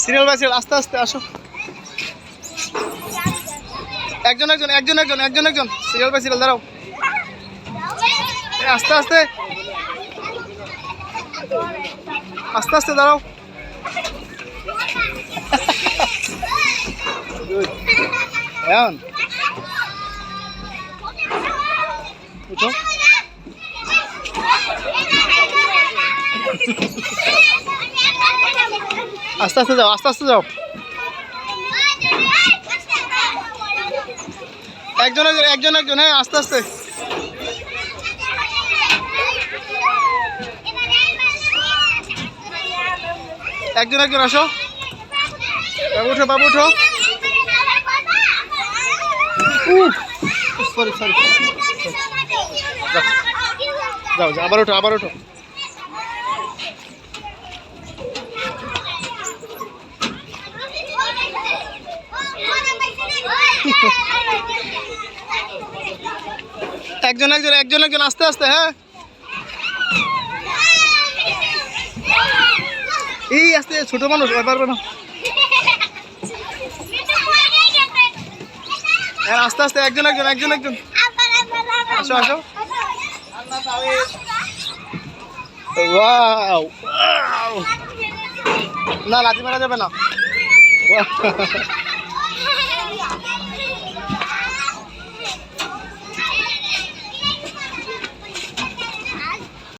Serial by serial, আস্তে আস্তে আসো। একজন একজন একজন একজন একজন একজন সিরিয়াল বাই সিরিয়াল দাঁড়াও। আস্তে আস্তে আস্তে আস্তে দাঁড়াও। এখন উঠো। আস্তে আস্তে যাও, আস্তে আস্তে যাও। একজন একজন একজন একজন, হ্যাঁ আস্তে আস্তে। একজন একজন আসো। বাবু উঠো, বাবু উঠো। সরি সরি, যাও যাও, আবার ওঠো, আবার ওঠো। একজন একজন একজন একজন আস্তে আস্তে, হ্যাঁ এই আস্তে, ছোট মানুষ পারবে না। হ্যাঁ আস্তে আস্তে, একজন একজন একজন একজন আসো আসো। ওয়াও, না লাথি মারা যাবে না।